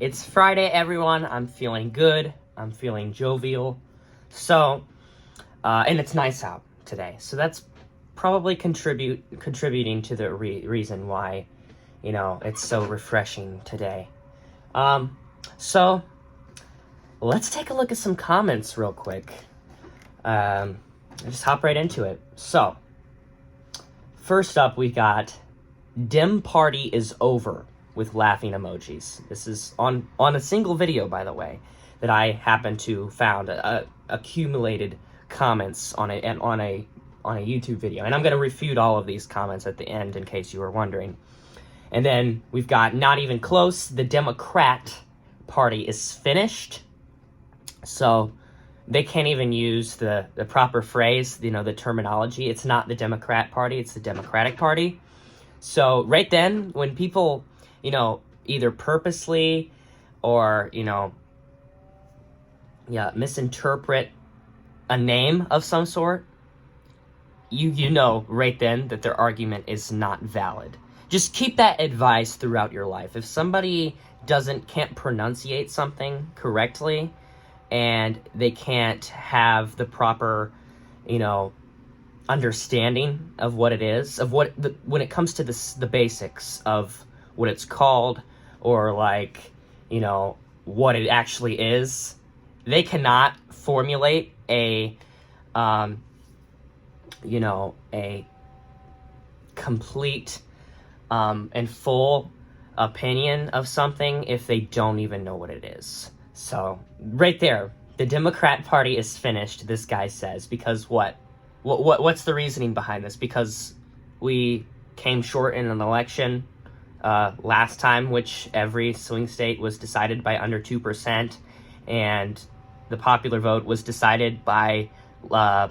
It's Friday, everyone. I'm feeling good. I'm feeling jovial. So, and it's nice out today. So that's probably contributing to the reason why, it's so refreshing today. So let's take a look at some comments real quick. Just hop right into it. So, first up, we got "Dim Party is over" with laughing emojis. This is on a single video, by the way, that I happened to found accumulated comments on a YouTube video, and I'm going to refute all of these comments at the end in case you were wondering. And then we've got "Not even close. The Democrat Party is finished." So they can't even use the proper phrase, the terminology. It's not the Democrat Party, it's the Democratic Party. So right then, when people, either purposely or, misinterpret a name of some sort, you know right then that their argument is not valid. Just keep that advice throughout your life. If somebody can't pronunciate something correctly, and they can't have the proper, understanding of what it is, when it comes to the basics of what it's called, or what it actually is, they cannot formulate a complete and full opinion of something if they don't even know what it is. So, right there, the Democrat Party is finished, this guy says, because what's the reasoning behind this? Because we came short in an election last time, which every swing state was decided by under 2%, and the popular vote was decided by, I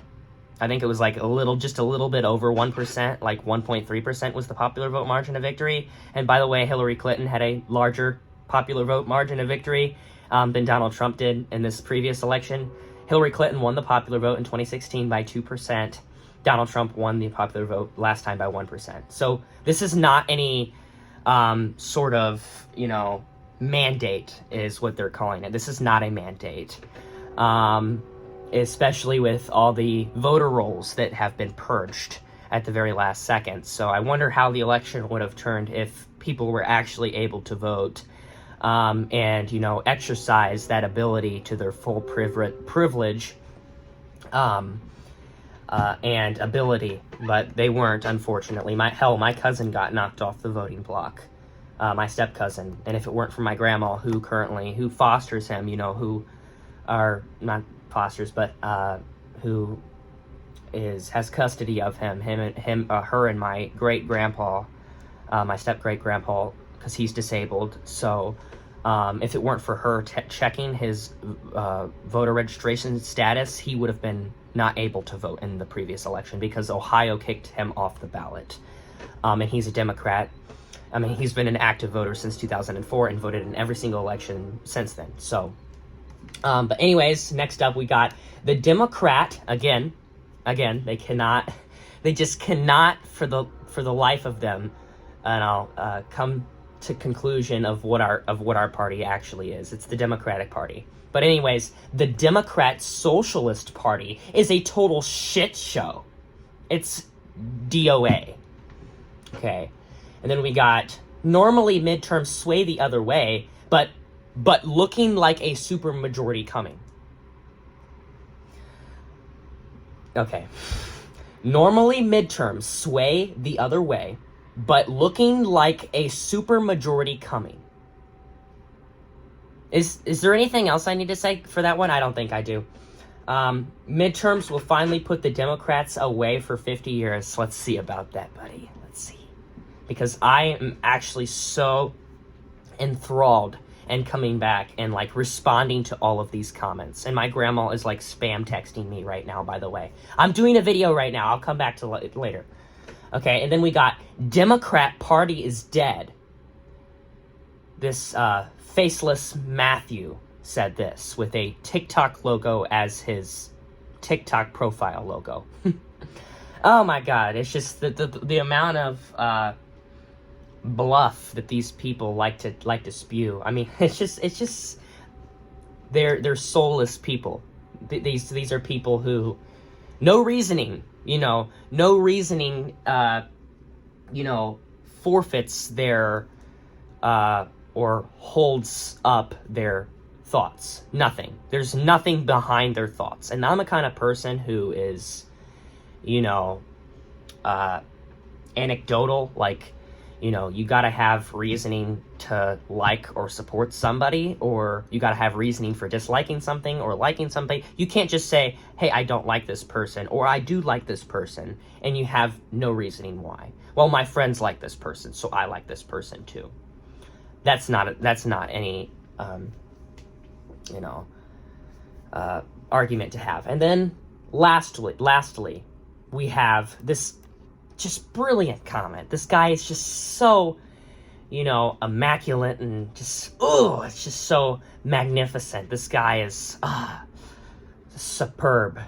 think it was just a little bit over 1%, like 1.3% was the popular vote margin of victory. And by the way, Hillary Clinton had a larger popular vote margin of victory than Donald Trump did in this previous election. Hillary Clinton won the popular vote in 2016 by 2%. Donald Trump won the popular vote last time by 1%. So this is not any sort of, mandate is what they're calling it. This is not a mandate, especially with all the voter rolls that have been purged at the very last second. So I wonder how the election would have turned if people were actually able to vote and, exercise that ability to their full privilege and ability. But they weren't, unfortunately. My cousin got knocked off the voting block, my step-cousin. And if it weren't for my grandma, who fosters him, who are not fosters, but who has custody of him, her and my great-grandpa, my step-great-grandpa, because he's disabled. So if it weren't for her checking his voter registration status, he would have been not able to vote in the previous election because Ohio kicked him off the ballot. And he's a Democrat. He's been an active voter since 2004 and voted in every single election since then. So, but anyways, next up we got the Democrat, again, they just cannot for the life of them, come to conclusion of what our party actually is. It's the Democratic Party. But anyways, the Democrat Socialist Party is a total shit show. It's DOA. Okay. And then we got normally midterms sway the other way, but looking like a supermajority coming. Okay. Normally midterms sway the other way, but looking like a supermajority coming. Is there anything else I need to say for that one? I don't think I do. Midterms will finally put the Democrats away for 50 years. Let's see about that, buddy. Let's see. Because I am actually so enthralled and coming back and responding to all of these comments. And my grandma is spam texting me right now, by the way. I'm doing a video right now. I'll come back to it later. Okay, and then we got Democrat Party is dead. This faceless Matthew said this with a TikTok logo as his TikTok profile logo. Oh my God, it's just the amount of bluff that these people like to spew. I mean, it's just they're soulless people. These are people who no reasoning, no reasoning, forfeits their or holds up their thoughts. Nothing. There's nothing behind their thoughts. And I'm the kind of person who is, anecdotal, like, you gotta have reasoning to like or support somebody, or you gotta have reasoning for disliking something or liking something. You can't just say, hey, I don't like this person, or I do like this person, and you have no reasoning why. Well, my friends like this person, so I like this person too. That's not any, argument to have. And then lastly, we have this just brilliant comment. This guy is just so, immaculate and just, it's just so magnificent. This guy is superb.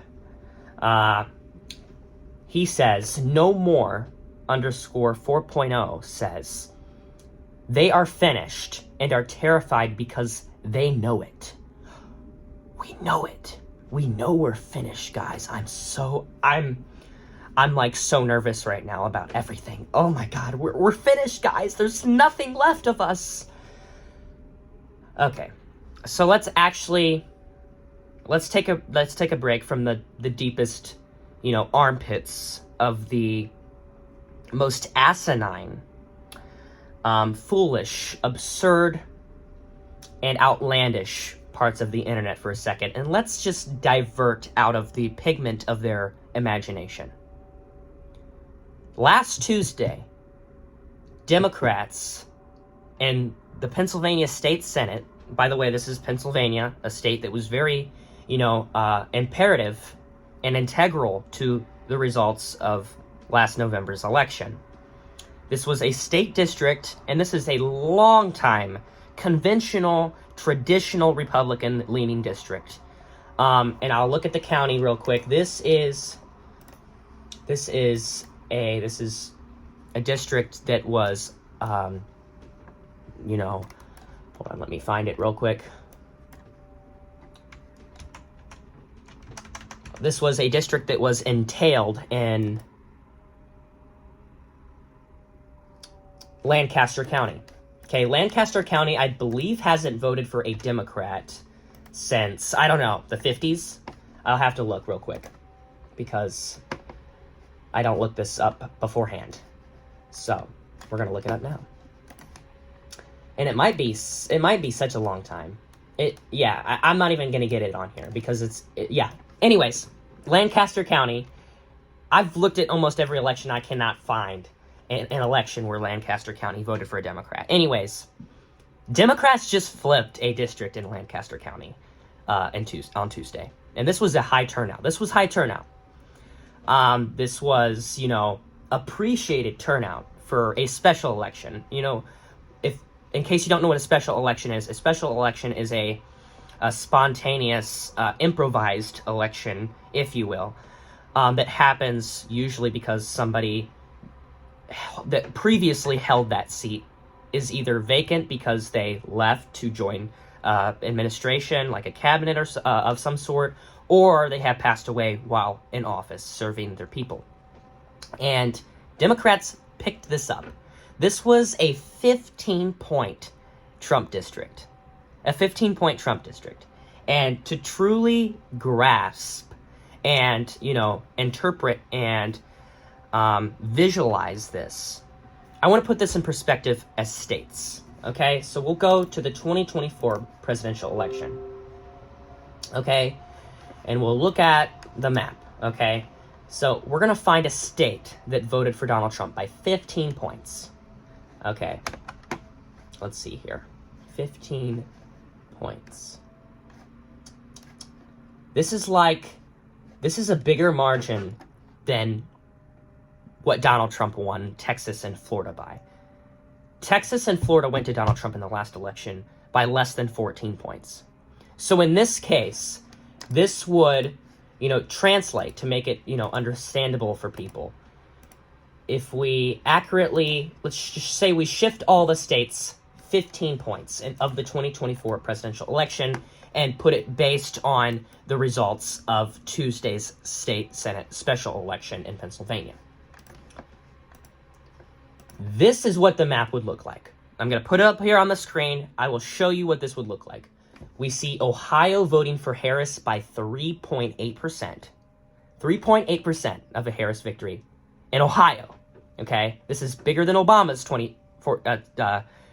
He says, no more _4.0 says, they are finished and are terrified because they know it. We know it. We know we're finished, guys. I'm like so nervous right now about everything. Oh my God, we're finished, guys. There's nothing left of us. Okay, so let's take a break from the deepest, armpits of the most asinine, foolish, absurd, and outlandish parts of the internet for a second, and let's just divert out of the pigment of their imagination. Last Tuesday, Democrats in the Pennsylvania State Senate, by the way, this is Pennsylvania, a state that was very, imperative and integral to the results of last November's election. This was a state district, and this is a long-time, conventional, traditional Republican-leaning district. And I'll look at the county real quick. This is a district that was, hold on, let me find it real quick. This was a district that was entailed in Lancaster County. Okay, Lancaster County, I believe, hasn't voted for a Democrat since, I don't know, the 50s? I'll have to look real quick, because I don't look this up beforehand. So, we're going to look it up now. And it might be such a long time. I'm not even going to get it on here, because Anyways, Lancaster County, I've looked at almost every election. I cannot find an election where Lancaster County voted for a Democrat. Anyways, Democrats just flipped a district in Lancaster County on Tuesday. And this was a high turnout. This was, appreciated turnout for a special election. If in case you don't know what a special election is a spontaneous, improvised election, if you will, that happens usually because somebody that previously held that seat is either vacant because they left to join administration, like a cabinet or of some sort, or they have passed away while in office serving their people. And Democrats picked this up. This was a 15-point Trump district. A 15-point Trump district. And to truly grasp and, interpret and visualize this, I want to put this in perspective as states. Okay, so we'll go to the 2024 presidential election. Okay, and we'll look at the map. Okay, so we're going to find a state that voted for Donald Trump by 15 points. Okay, let's see here. 15 points. This is a bigger margin than what Donald Trump won Texas and Florida by. Texas and Florida went to Donald Trump in the last election by less than 14 points. So in this case, this would, translate to make it, understandable for people. if we accurately, let's just say we shift all the states 15 points of the 2024 presidential election and put it based on the results of Tuesday's state Senate special election in Pennsylvania. This is what the map would look like. I'm going to put it up here on the screen. I will show you what this would look like. We see Ohio voting for Harris by 3.8%. 3.8% of a Harris victory in Ohio. Okay? This is bigger than Obama's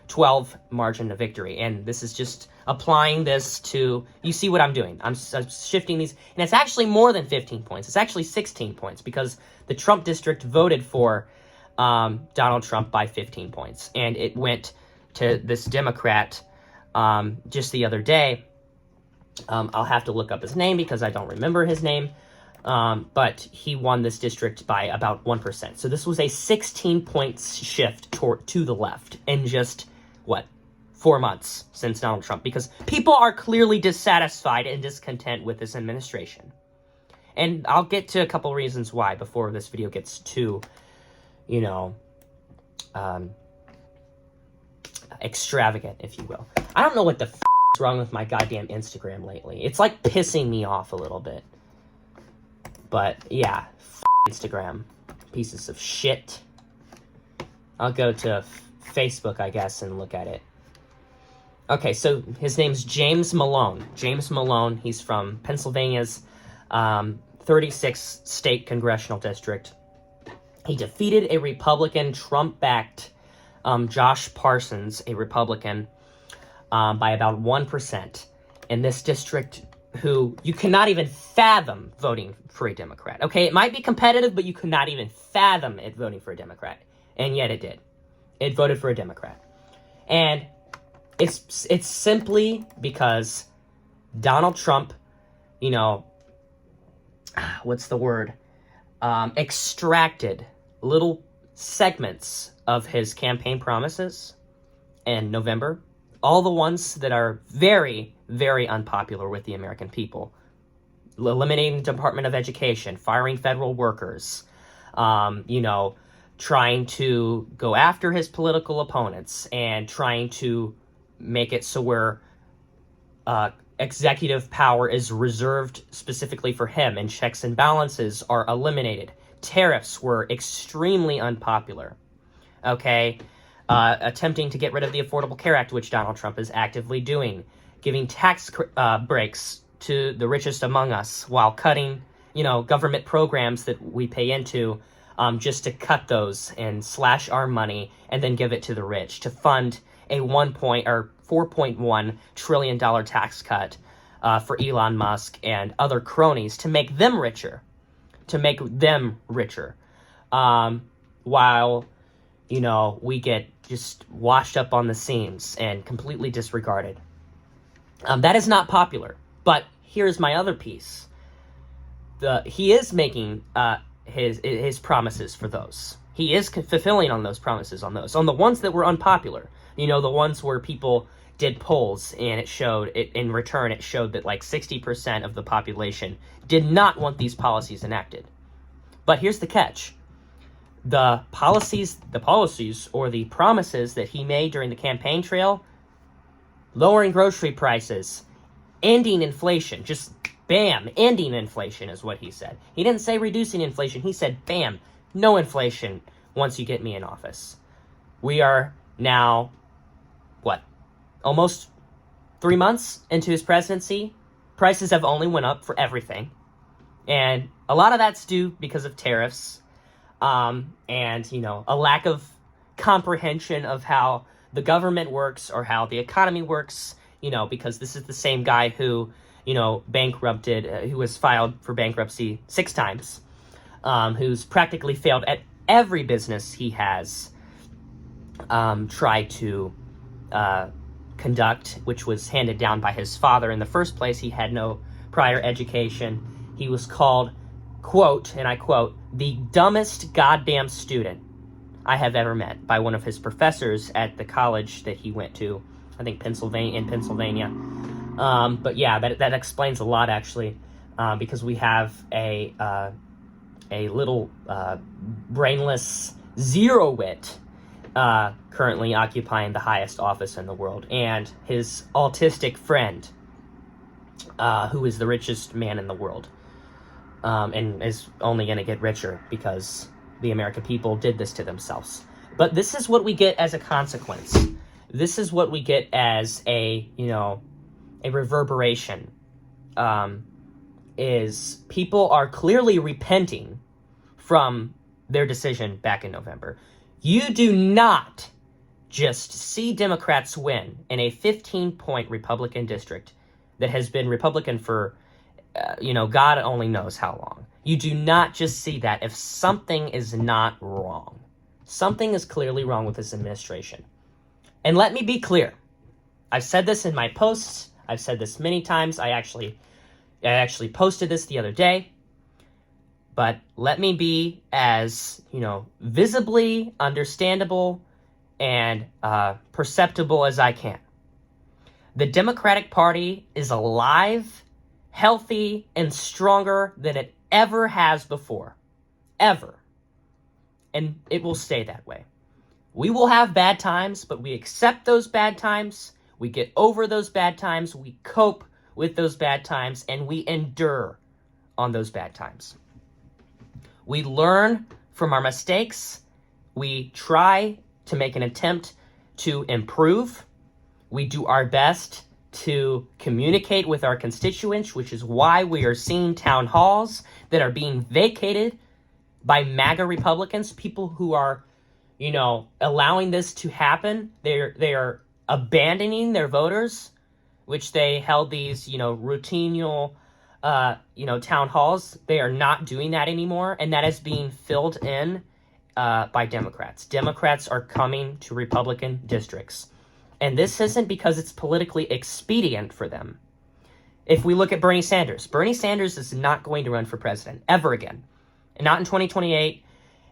12 margin of victory. And this is just applying this to, you see what I'm doing. I'm shifting these. And it's actually more than 15 points. It's actually 16 points because the Trump district voted for Donald Trump by 15 points. And it went to this Democrat just the other day. I'll have to look up his name because I don't remember his name. But he won this district by about 1%. So this was a 16-point shift to the left in just, 4 months since Donald Trump. Because people are clearly dissatisfied and discontent with this administration. And I'll get to a couple reasons why before this video gets too, extravagant, if you will. I don't know what the is wrong with my goddamn Instagram lately. It's like pissing me off a little bit. But yeah, Instagram. Pieces of shit. I'll go to Facebook, I guess, and look at it. Okay, so his name's James Malone. James Malone, he's from Pennsylvania's 36th state congressional district. He defeated a Republican, Trump-backed Josh Parsons, a Republican, by about 1% in this district, who you cannot even fathom voting for a Democrat. Okay, it might be competitive, but you could not even fathom it voting for a Democrat. And yet it did. It voted for a Democrat. And it's simply because Donald Trump, extracted little segments of his campaign promises in November. All the ones that are very, very unpopular with the American people. Eliminating the Department of Education, firing federal workers, trying to go after his political opponents and trying to make it so where executive power is reserved specifically for him and checks and balances are eliminated. Tariffs were extremely unpopular. Okay? Attempting to get rid of the Affordable Care Act, which Donald Trump is actively doing. Giving tax breaks to the richest among us while cutting, government programs that we pay into just to cut those and slash our money and then give it to the rich to fund a $4.1 trillion tax cut for Elon Musk and other cronies to make them richer. While, we get just washed up on the seams and completely disregarded. That is not popular. But here's my other piece. He is making his promises for those. He is fulfilling on those promises on the ones that were unpopular. The ones where people did polls and it showed in return. It showed that like 60% of the population did not want these policies enacted. But here's the catch. The policies or the promises that he made during the campaign trail, lowering grocery prices, ending inflation, just bam, ending inflation is what he said. He didn't say reducing inflation. He said, bam, no inflation once you get me in office. We are now, almost 3 months into his presidency. Prices have only went up for everything. And a lot of that's due because of tariffs. And, a lack of comprehension of how the government works or how the economy works, because this is the same guy who, bankrupted, who was filed for bankruptcy 6 times, who's practically failed at every business he has tried to conduct, which was handed down by his father in the first place. He had no prior education. He was called, quote, and I quote, the dumbest goddamn student I have ever met by one of his professors at the college that he went to, I think in Pennsylvania. But yeah, that explains a lot, actually, because we have a little brainless zero-wit, currently occupying the highest office in the world, and his autistic friend, who is the richest man in the world, and is only going to get richer because the American people did this to themselves. But this is what we get as a consequence. This is what we get as a reverberation. Is people are clearly repenting from their decision back in November. You do not just see Democrats win in a 15-point Republican district that has been Republican for, God only knows how long. You do not just see that if something is not wrong. Something is clearly wrong with this administration. And let me be clear. I've said this in my posts. I've said this many times. I actually posted this the other day. But let me be as, visibly understandable and perceptible as I can. The Democratic Party is alive, healthy, and stronger than it ever has before. Ever. And it will stay that way. We will have bad times, but we accept those bad times. We get over those bad times. We cope with those bad times, and we endure on those bad times. We learn from our mistakes. We try to make an attempt to improve. We do our best to communicate with our constituents, which is why we are seeing town halls that are being vacated by MAGA Republicans, people who are, allowing this to happen. They are abandoning their voters, which they held these, routine, town halls. They are not doing that anymore, and that is being filled in by Democrats. Democrats are coming to Republican districts. And this isn't because it's politically expedient for them. If we look at Bernie Sanders is not going to run for president ever again. And not in 2028.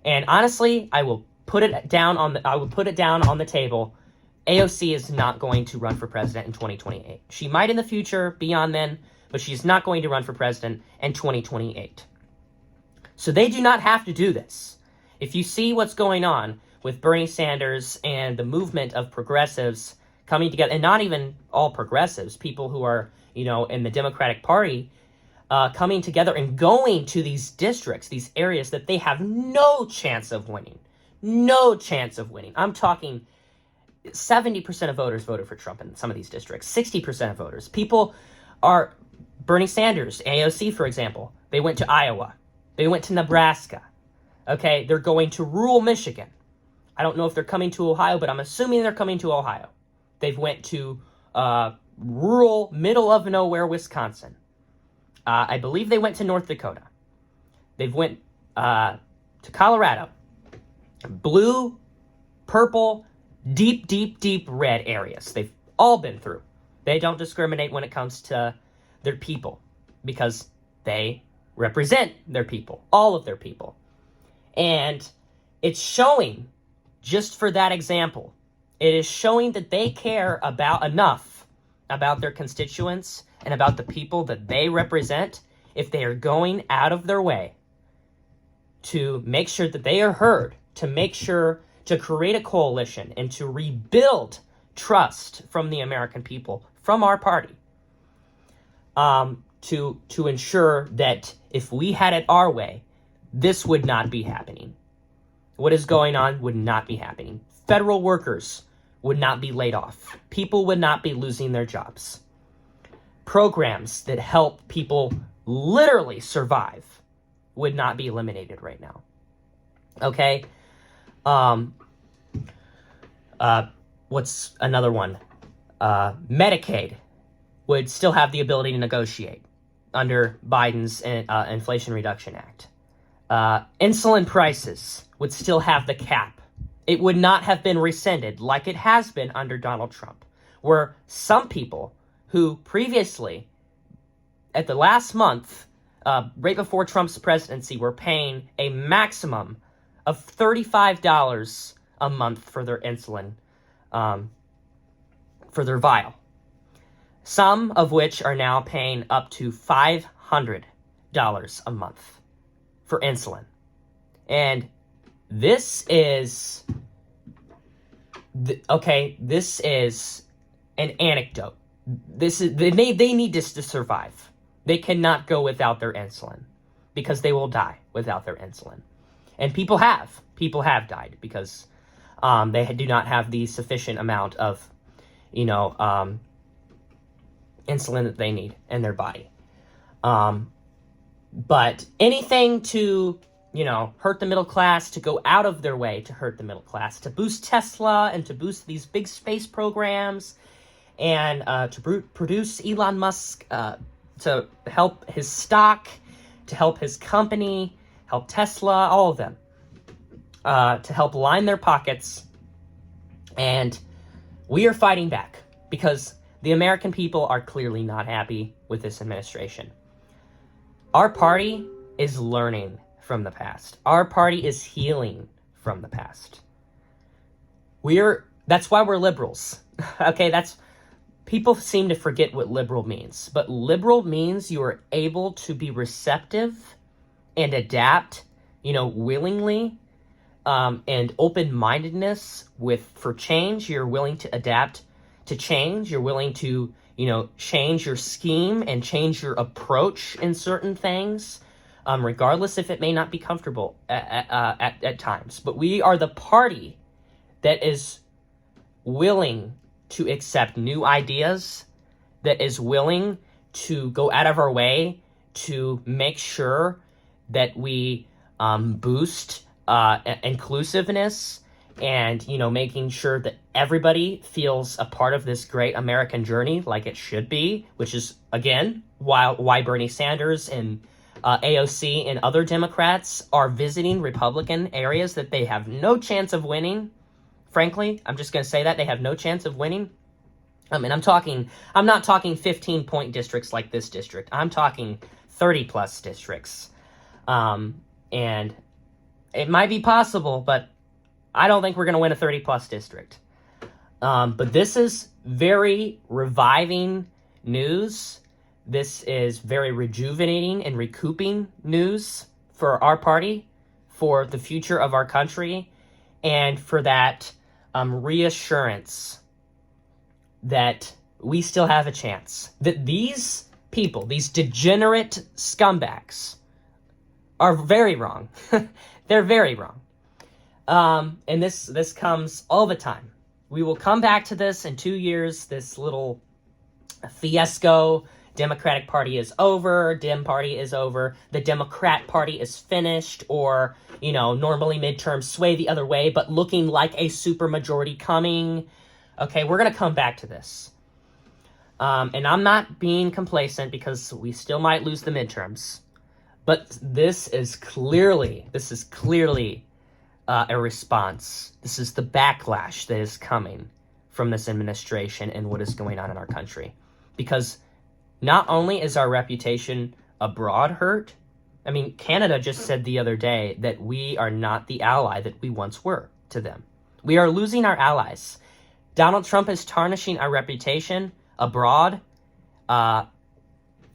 And honestly, I will put it down on the table. AOC is not going to run for president in 2028. She might in the future, beyond then, but she's not going to run for president in 2028. So they do not have to do this. If you see what's going on with Bernie Sanders and the movement of progressives coming together, and not even all progressives, people who are, in the Democratic Party, coming together and going to these districts, these areas that they have no chance of winning. No chance of winning. I'm talking 70% of voters voted for Trump in some of these districts. 60% of voters. People are Bernie Sanders, AOC, for example. They went to Iowa. They went to Nebraska. Okay, they're going to rural Michigan. I don't know if they're coming to Ohio, but I'm assuming they're coming to Ohio. They've went to rural, middle of nowhere, Wisconsin. I believe they went to North Dakota. They've went to Colorado. Blue, purple, deep, deep, deep red areas. They've all been through. They don't discriminate when it comes to their people because they represent their people, all of their people. And it's showing, just for that example, it is showing that they care enough about their constituents and about the people that they represent if they are going out of their way to make sure that they are heard, to make sure to create a coalition and to rebuild trust from the American people, from our party, to ensure that if we had it our way, this would not be happening. What is going on would not be happening. Federal workers would not be laid off. People would not be losing their jobs. Programs that help people literally survive would not be eliminated right now. Okay? What's another one? Medicaid would still have the ability to negotiate under Biden's Inflation Reduction Act. Insulin prices would still have the cap. It would not have been rescinded like it has been under Donald Trump, where some people who previously, at the last month, right before Trump's presidency, were paying a maximum of $35 a month for their insulin, for their vial. Some of which are now paying up to $500 a month for insulin. And This is this is an anecdote. This is they need this to survive. They cannot go without their insulin because they will die without their insulin. And people have died because they do not have the sufficient amount of insulin that they need in their body. But anything to hurt the middle class, to go out of their way to hurt the middle class, to boost Tesla and to boost these big space programs, and to produce Elon Musk, to help his stock, to help his company, help Tesla, all of them, to help line their pockets. And we are fighting back because the American people are clearly not happy with this administration. Our party is learning from the past. Our party is healing from the past. That's why we're liberals. Okay, people seem to forget what liberal means. But liberal means you are able to be receptive and adapt, willingly, and open-mindedness for change. You're willing to adapt to change. You're willing to, change your scheme and change your approach in certain things, regardless if it may not be comfortable at times. But we are the party that is willing to accept new ideas, that is willing to go out of our way to make sure that we boost inclusiveness and, making sure that everybody feels a part of this great American journey like it should be, which is, again, why Bernie Sanders and AOC and other Democrats are visiting Republican areas that they have no chance of winning. Frankly, I'm just going to say that they have no chance of winning. And I'm not talking 15-point districts like this district. I'm talking 30-plus districts. And it might be possible, but I don't think we're going to win a 30-plus district. But this is very reviving news. This is very rejuvenating and recouping news for our party, for the future of our country, and for that reassurance that we still have a chance. That these people, these degenerate scumbags, are very wrong. They're very wrong. And this comes all the time. We will come back to this in 2 years, this little fiasco. Democratic Party is over, Dem Party is over, the Democrat Party is finished, or, normally midterms sway the other way, but looking like a supermajority coming. Okay, we're going to come back to this. And I'm not being complacent because we still might lose the midterms. But this is clearly a response. This is the backlash that is coming from this administration and what is going on in our country. Because not only is our reputation abroad hurt, Canada just said the other day that we are not the ally that we once were to them. We are losing our allies. Donald Trump is tarnishing our reputation abroad and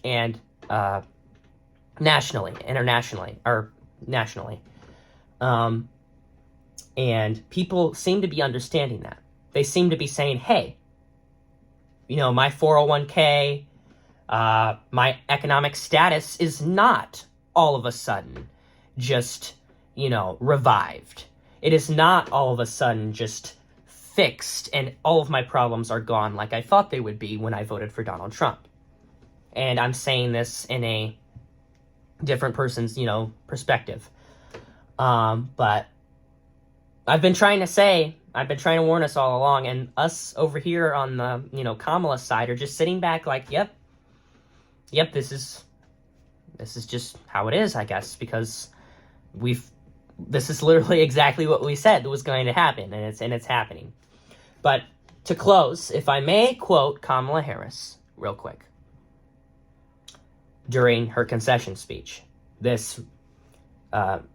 internationally. And people seem to be understanding that. They seem to be saying, hey, my 401k, my economic status is not all of a sudden just, revived. It is not all of a sudden just fixed and all of my problems are gone like I thought they would be when I voted for Donald Trump. And I'm saying this in a different person's, perspective. But I've been trying to warn us all along, and us over here on the, Kamala side are just sitting back like, yep, this is just how it is, I guess, because this is literally exactly what we said was going to happen, and it's happening. But to close, if I may quote Kamala Harris real quick during her concession speech, this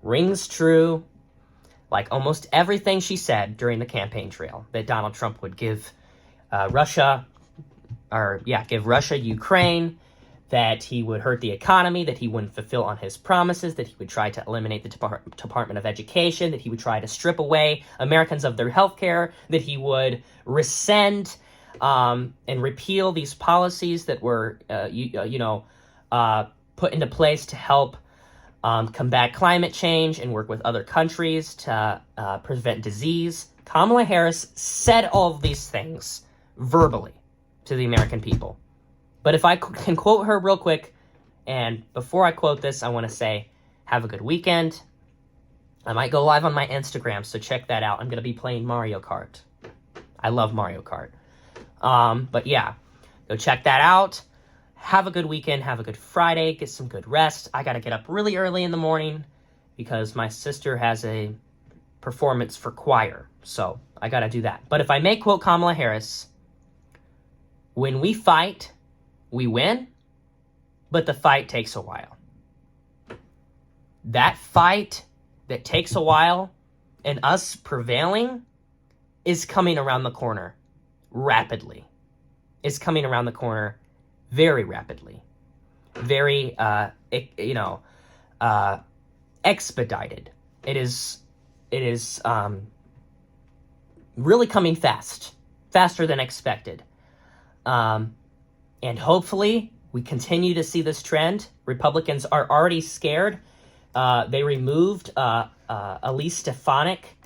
rings true like almost everything she said during the campaign trail, that Donald Trump would give Russia Ukraine, that he would hurt the economy, that he wouldn't fulfill on his promises, that he would try to eliminate the Department of Education, that he would try to strip away Americans of their health care, that he would rescind and repeal these policies that were, put into place to help combat climate change and work with other countries to prevent disease. Kamala Harris said all of these things verbally to the American people. But if I can quote her real quick, and before I quote this, I want to say, have a good weekend. I might go live on my Instagram, so check that out. I'm going to be playing Mario Kart. I love Mario Kart. But yeah, go check that out. Have a good weekend. Have a good Friday. Get some good rest. I got to get up really early in the morning because my sister has a performance for choir. So I got to do that. But if I may quote Kamala Harris, when we fight, we win, but the fight takes a while. That fight that takes a while and us prevailing is coming around the corner rapidly. It's coming around the corner very rapidly. Very, expedited. It is really coming fast. Faster than expected. And hopefully, we continue to see this trend. Republicans are already scared. They removed Elise Stefanik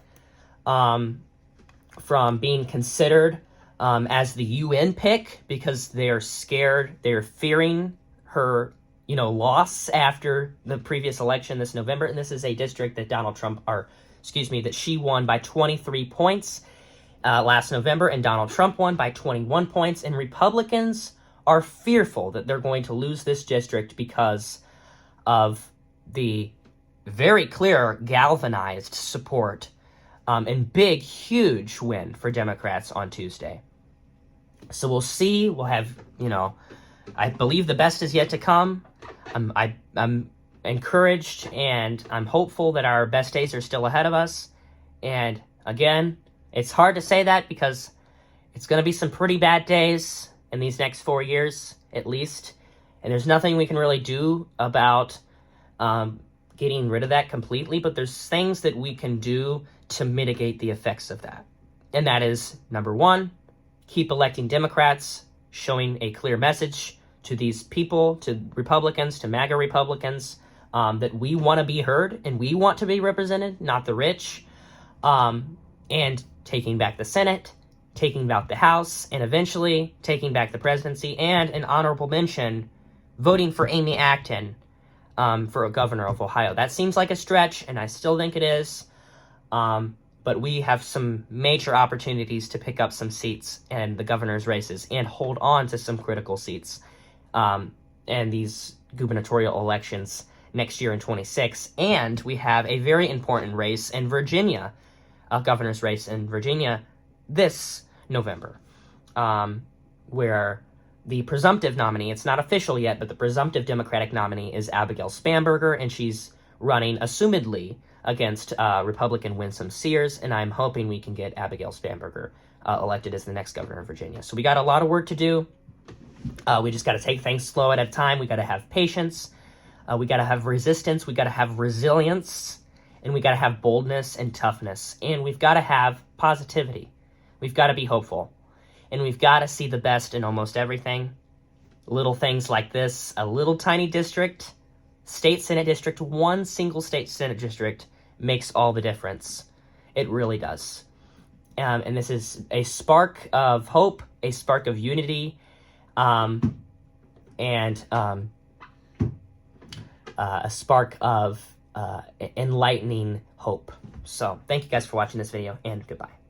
from being considered as the UN pick because they're scared. They're fearing her, loss after the previous election this November. And this is a district that that she won by 23 points last November, and Donald Trump won by 21 points. And Republicans are fearful that they're going to lose this district because of the very clear galvanized support and big, huge win for Democrats on Tuesday. So we'll see. We'll have, I believe the best is yet to come. I'm encouraged and I'm hopeful that our best days are still ahead of us. And again, it's hard to say that because it's going to be some pretty bad days in these next 4 years, at least. And there's nothing we can really do about getting rid of that completely, but there's things that we can do to mitigate the effects of that. And that is, number one, keep electing Democrats, showing a clear message to these people, to Republicans, to MAGA Republicans, that we want to be heard and we want to be represented, not the rich. And taking back the Senate, taking back the House, and eventually taking back the presidency, and an honorable mention, voting for Amy Acton for a governor of Ohio. That seems like a stretch, and I still think it is. But we have some major opportunities to pick up some seats in the governor's races and hold on to some critical seats in these gubernatorial elections next year in 2026. And we have a very important race in Virginia, a governor's race in Virginia this November, where the presumptive nominee, it's not official yet, but the presumptive Democratic nominee is Abigail Spanberger, and she's running, assumedly, against Republican Winsome Sears, and I'm hoping we can get Abigail Spanberger elected as the next governor of Virginia. So we got a lot of work to do. We just got to take things slow at a time. We got to have patience. We got to have resistance. We got to have resilience. And we got to have boldness and toughness. And we've got to have positivity. We've got to be hopeful. And we've got to see the best in almost everything. Little things like this, a little tiny district, state Senate district, one single state Senate district makes all the difference. It really does. And this is a spark of hope, a spark of unity, and a spark of enlightening hope. So thank you guys for watching this video, and goodbye.